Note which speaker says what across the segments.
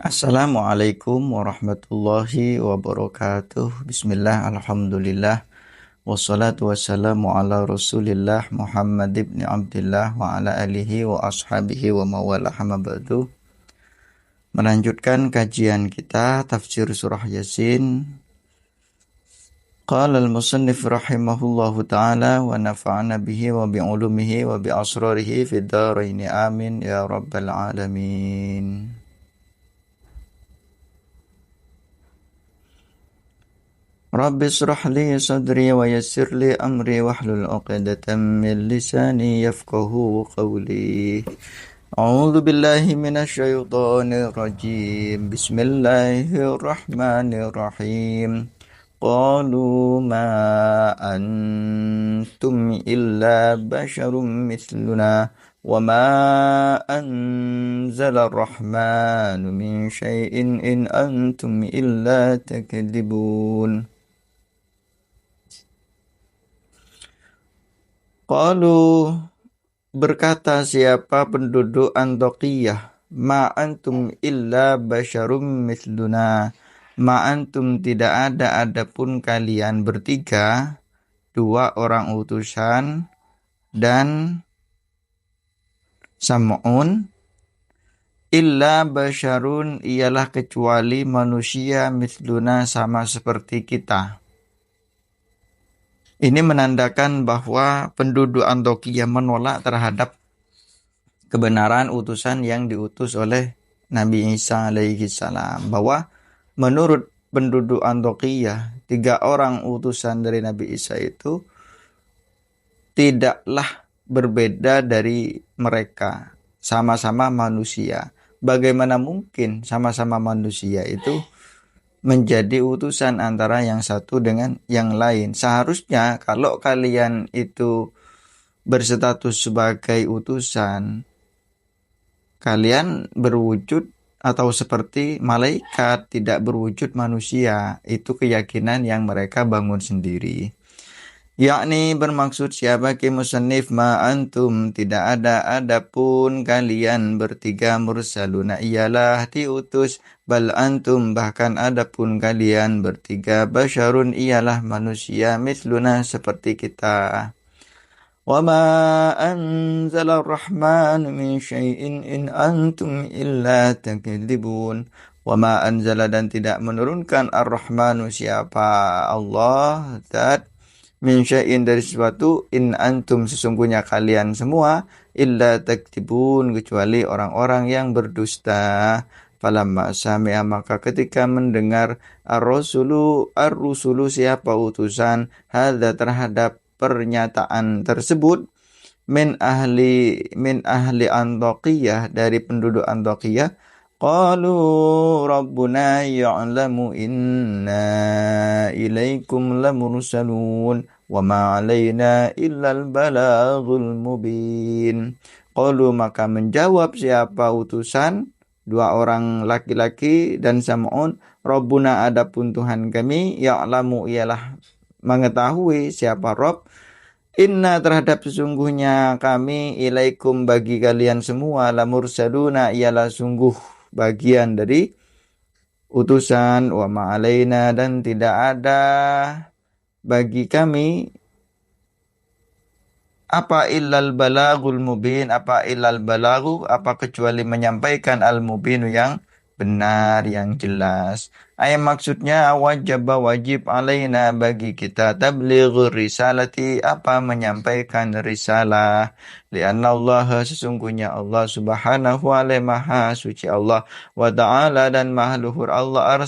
Speaker 1: Assalamualaikum warahmatullahi wabarakatuh. Bismillah, alhamdulillah. Wassalatu wassalamu ala rasulillah Muhammad ibn Abdullah wa ala alihi wa ashabihi wa mawalah ba'du. Melanjutkan kajian kita tafsir surah Yasin. Qala al-musannif rahimahullahu ta'ala wa nafa'ana bihi wa bi'ulumihi wa bi'asrarihi fid dharaini amin ya rabbal alamin. Rabbi shrah li sadri wa yassir li amri wahlul 'uqdatam min lisani yafqahu qawli. A'udzu billahi minasy syaithanir rajim. Bismillahirrahmanirrahim. Qalu ma antum illa basyarum mithluna wa ma anzala ar-rahmanu min syai'in in antum illa takdzibun. Qalu, berkata siapa penduduk Antokiyah, ma antum illa basyarum mithluna, ma antum tidak adapun kalian bertiga, dua orang utusan dan Sam'un, illa basyarun ialah kecuali manusia mithluna sama seperti kita. Ini menandakan bahwa penduduk Antiokhia menolak terhadap kebenaran utusan yang diutus oleh Nabi Isa alaihi salam. Bahwa menurut penduduk Antiokhia, 3 orang utusan dari Nabi Isa itu tidaklah berbeda dari mereka. Sama-sama manusia. Bagaimana mungkin sama-sama manusia itu menjadi utusan antara yang satu dengan yang lain? Seharusnya kalau kalian itu berstatus sebagai utusan, kalian berwujud atau seperti malaikat, tidak berwujud manusia. Itu keyakinan yang mereka bangun sendiri. Yakni bermaksud siapa ki musannif ma antum, tidak adapun kalian bertiga mursaluna ialah diutus, bal antum bahkan adapun kalian bertiga basyarun ialah manusia mithluna seperti kita. Wa ma anzala ar-rahmanu min syai'in in antum illa takdzibun. Wa ma anzala dan tidak menurunkan ar-rahmanu siapa Allah zat, min syai'in dari sesuatu, in antum sesungguhnya kalian semua, illa takdzibun kecuali orang-orang yang berdusta. Falamma sami'a maka ketika mendengar ar-rusulu siapa utusan, hadza terhadap pernyataan tersebut, min ahli Antiokhiyah dari penduduk Antiokhiyah, qalu rabbuna ya'lamu inna ilaikum lamursalun wa ma alaina illal balaghul mubin. Qalu maka menjawab siapa utusan, 2 orang laki-laki dan Sam'un, rabbuna adapun Tuhan kami, ya'lamu ialah mengetahui siapa Rabb, inna terhadap sesungguhnya kami, ilaikum bagi kalian semua, lamursaluna ialah sungguh bagian dari utusan, wa ma'alaina dan tidak ada bagi kami apa illal balagul mubin, apa illal balagu, apa kecuali menyampaikan al-mubinu yang benar, yang jelas. Ayat maksudnya wajib alaina bagi kita tablighur risalati, apa menyampaikan risalah, lianna Allah sesungguhnya Allah subhanahu wa ta'ala maha suci Allah, wa ta'ala dan maha luhur Allah,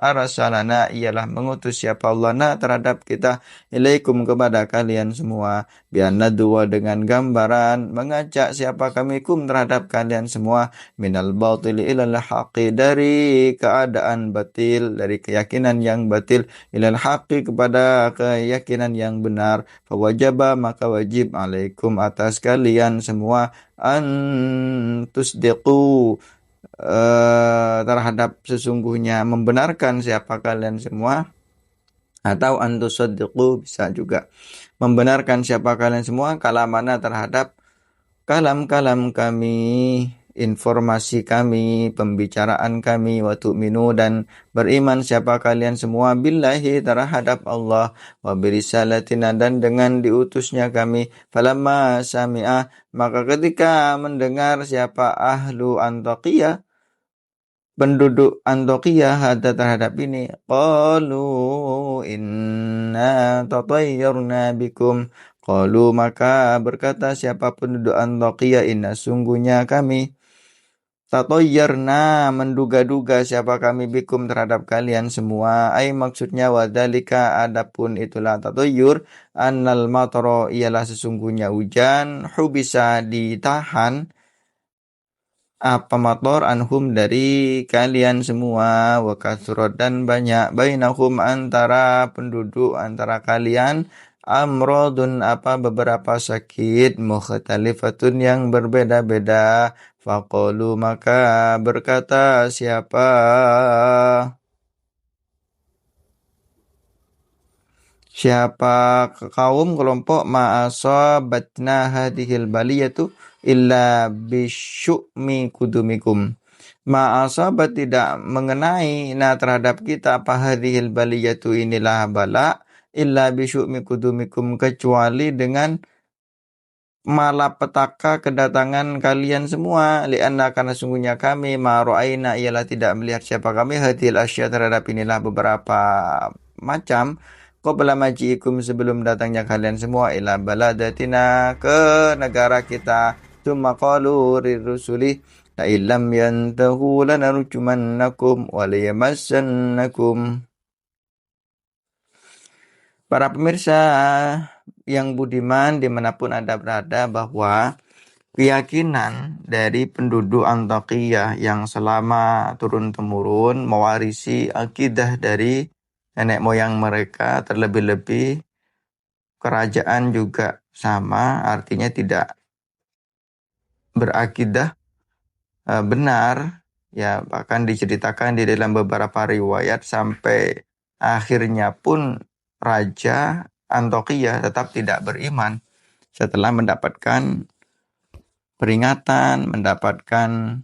Speaker 1: arsalana ialah mengutus siapa Allah na terhadap kita, ilaikum kepada kalian semua, bianna dua dengan gambaran mengajak siapa kami kum terhadap kalian semua, minal batili ilal haqi dari keadaan batil, dari keyakinan yang batil, ilal haqi kepada keyakinan yang benar. Fawajaba maka wajib alaikum atas kalian semua, antusdiqu terhadap sesungguhnya membenarkan siapa kalian semua, atau antusaddiqu bisa juga membenarkan siapa kalian semua, kalamana terhadap kalam-kalam kami, informasi kami, pembicaraan kami, wa tu'minu dan beriman siapa kalian semua billahi terhadap Allah wa birisalatina dan dengan diutusnya kami. Falamma sami'a maka ketika mendengar siapa ahlu Antakiyah, penduduk Antakiyah ada terhadap ini, qalu inna tatayyarna bikum. Qalu maka berkata siapa penduduk Antakiyah, inna sungguhnya kami tatayyarna menduga-duga siapa kami bikum terhadap kalian semua. Ai maksudnya wadalika adapun itulah tatayyur annal matara ialah sesungguhnya hujan hubisa ditahan apa mator anhum dari kalian semua wa kathurat dan banyak bainahum antara penduduk antara kalian amrodun apa beberapa sakit mukhtalifatun yang berbeda-beda faqalu maka berkata siapa kaum kelompok ma'asabatna hadhil baliyatu illa bisyu'mi kudumikum. Ma'asabat tidak mengenai terhadap kita apa hadhil baliyatu inilah bala illa bisyu'mi kudumikum kecuali dengan malapetaka kedatangan kalian semua lianna karena sungguhnya kami ma'ra'aina ialah tidak melihat siapa kami hadhil asya terhadap inilah beberapa macam qabla maji'ikum sebelum datangnya kalian semua ila baladatina ke negara kita tsumma qalu lirrusuli la illam yantahu lanarjumannakum wa layamassannakum. Para pemirsa yang budiman dimanapun Anda berada, bahwa keyakinan dari penduduk Antakiyah yang selama turun-temurun mewarisi akidah dari nenek moyang mereka, terlebih-lebih kerajaan juga sama, artinya tidak berakidah benar, ya bahkan diceritakan di dalam beberapa riwayat sampai akhirnya pun Raja Antakiyah tetap tidak beriman setelah mendapatkan peringatan, mendapatkan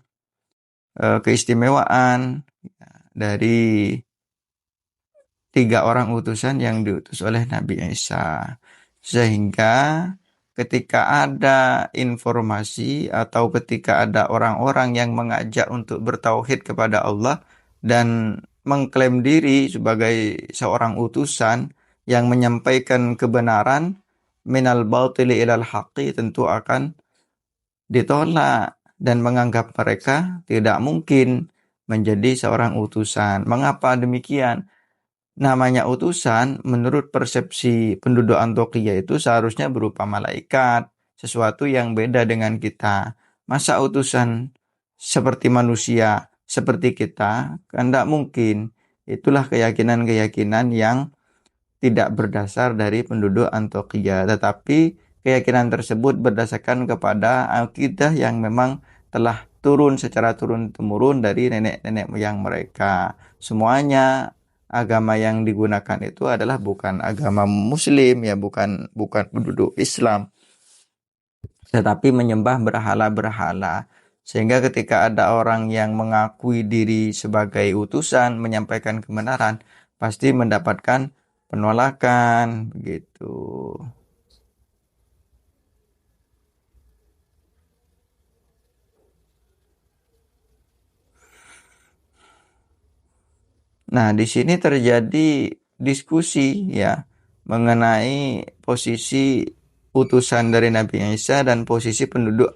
Speaker 1: keistimewaan dari 3 orang utusan yang diutus oleh Nabi Isa. Sehingga ketika ada informasi atau ketika ada orang-orang yang mengajak untuk bertauhid kepada Allah dan mengklaim diri sebagai seorang utusan yang menyampaikan kebenaran minal batili ilal haqqi, tentu akan ditolak dan menganggap mereka tidak mungkin menjadi seorang utusan. Mengapa demikian? Namanya utusan menurut persepsi penduduk Antakya itu seharusnya berupa malaikat, sesuatu yang beda dengan kita. Masa utusan seperti manusia, seperti kita? Kan tidak mungkin. Itulah keyakinan-keyakinan yang tidak berdasar dari penduduk Antakya, tetapi keyakinan tersebut berdasarkan kepada akidah yang memang telah turun secara turun-temurun dari nenek-nenek moyang mereka. Semuanya agama yang digunakan itu adalah bukan agama Muslim, ya bukan penduduk Islam, tetapi menyembah berhala-berhala. Sehingga ketika ada orang yang mengakui diri sebagai utusan menyampaikan kebenaran, pasti mendapatkan penolakan begitu. Nah, di sini terjadi diskusi ya mengenai posisi utusan dari Nabi Isa dan posisi penduduk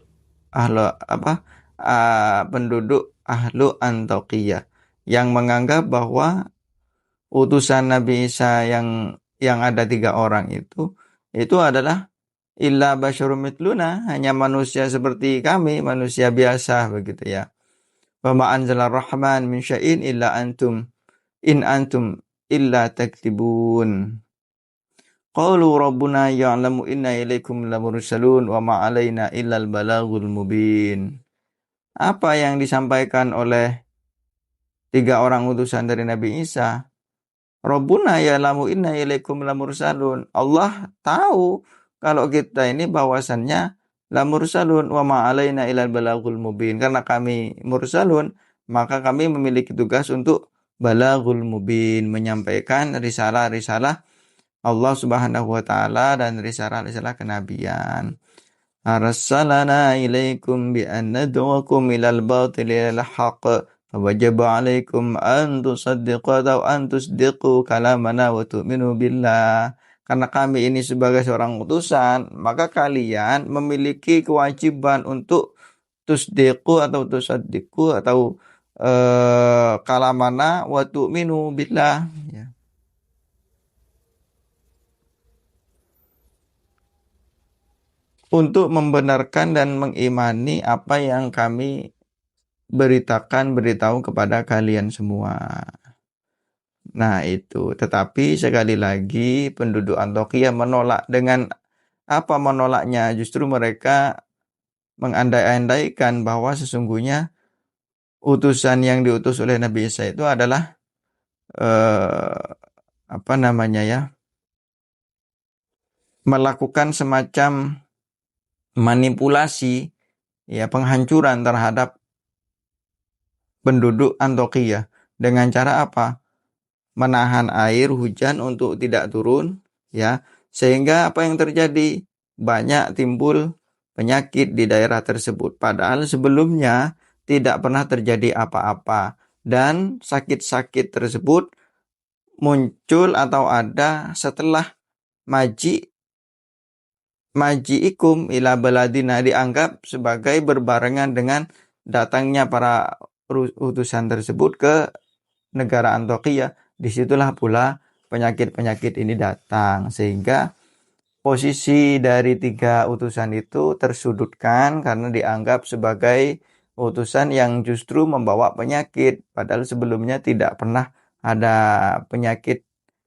Speaker 1: penduduk ahlu Antakya yang menganggap bahwa utusan Nabi Isa yang ada 3 orang itu adalah illa basyarum mitluna, hanya manusia seperti kami, manusia biasa begitu ya. Wa ma anzalar rahman min syai'in illa antum in antum illa taktibun. Qalu rabbuna ya'lamu inna ilaikum lamursalun wa ma alaina illal balagul mubin. Apa yang disampaikan oleh 3 orang utusan dari Nabi Isa? Rabbuna ya'lamu inna ilaikum lamursalun. Allah tahu kalau kita ini bahwasannya la mursalun wa ma alaina ilal balagul mubin. Karena kami mursalun, maka kami memiliki tugas untuk balagul mubin, menyampaikan risalah-risalah Allah Subhanahu wa taala dan risalah-risalah kenabian. Arsalana ilaikum bi an nad'ukum ilal batil ilal haqq fawajaba alaikum an tusaddiqu atau an tusdiqu kalamana wa tu'minu billah. Karena kami ini sebagai seorang utusan, maka kalian memiliki kewajiban untuk tusdiqu atau tusaddiqu atau kalamana wa tu'minu billah, ya. Untuk membenarkan dan mengimani apa yang kami beritahu kepada kalian semua. Nah itu, tetapi sekali lagi penduduk Antiokhia menolak. Dengan apa menolaknya? Justru mereka mengandai-andaikan bahwa sesungguhnya utusan yang diutus oleh Nabi Isa itu adalah apa namanya ya, melakukan semacam manipulasi, ya, penghancuran terhadap penduduk Antiokhia. Dengan cara apa? Menahan air hujan untuk tidak turun, ya, sehingga apa yang terjadi? Banyak timbul penyakit di daerah tersebut, padahal sebelumnya tidak pernah terjadi apa-apa, dan sakit-sakit tersebut muncul atau ada setelah maji ikum ila baladina, dianggap sebagai berbarengan dengan datangnya para utusan tersebut ke negara Antiokhia. Disitulah pula penyakit-penyakit ini datang, sehingga posisi dari 3 utusan itu tersudutkan karena dianggap sebagai utusan yang justru membawa penyakit, padahal sebelumnya tidak pernah ada penyakit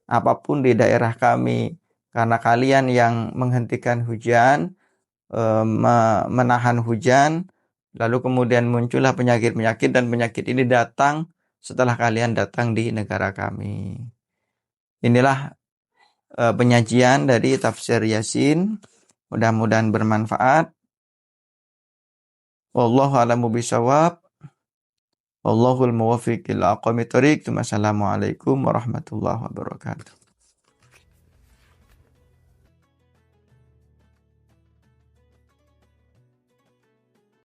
Speaker 1: apapun di daerah kami. Karena kalian yang menghentikan hujan, menahan hujan, lalu kemudian muncullah penyakit-penyakit, dan penyakit ini datang setelah kalian datang di negara kami. Inilah penyajian dari tafsir Yasin. Mudah-mudahan bermanfaat. Wallahu a'lamu bishawab. Wallahul muwaffiq ila aqwamit thoriq. Wassalamualaikum warahmatullahi wabarakatuh.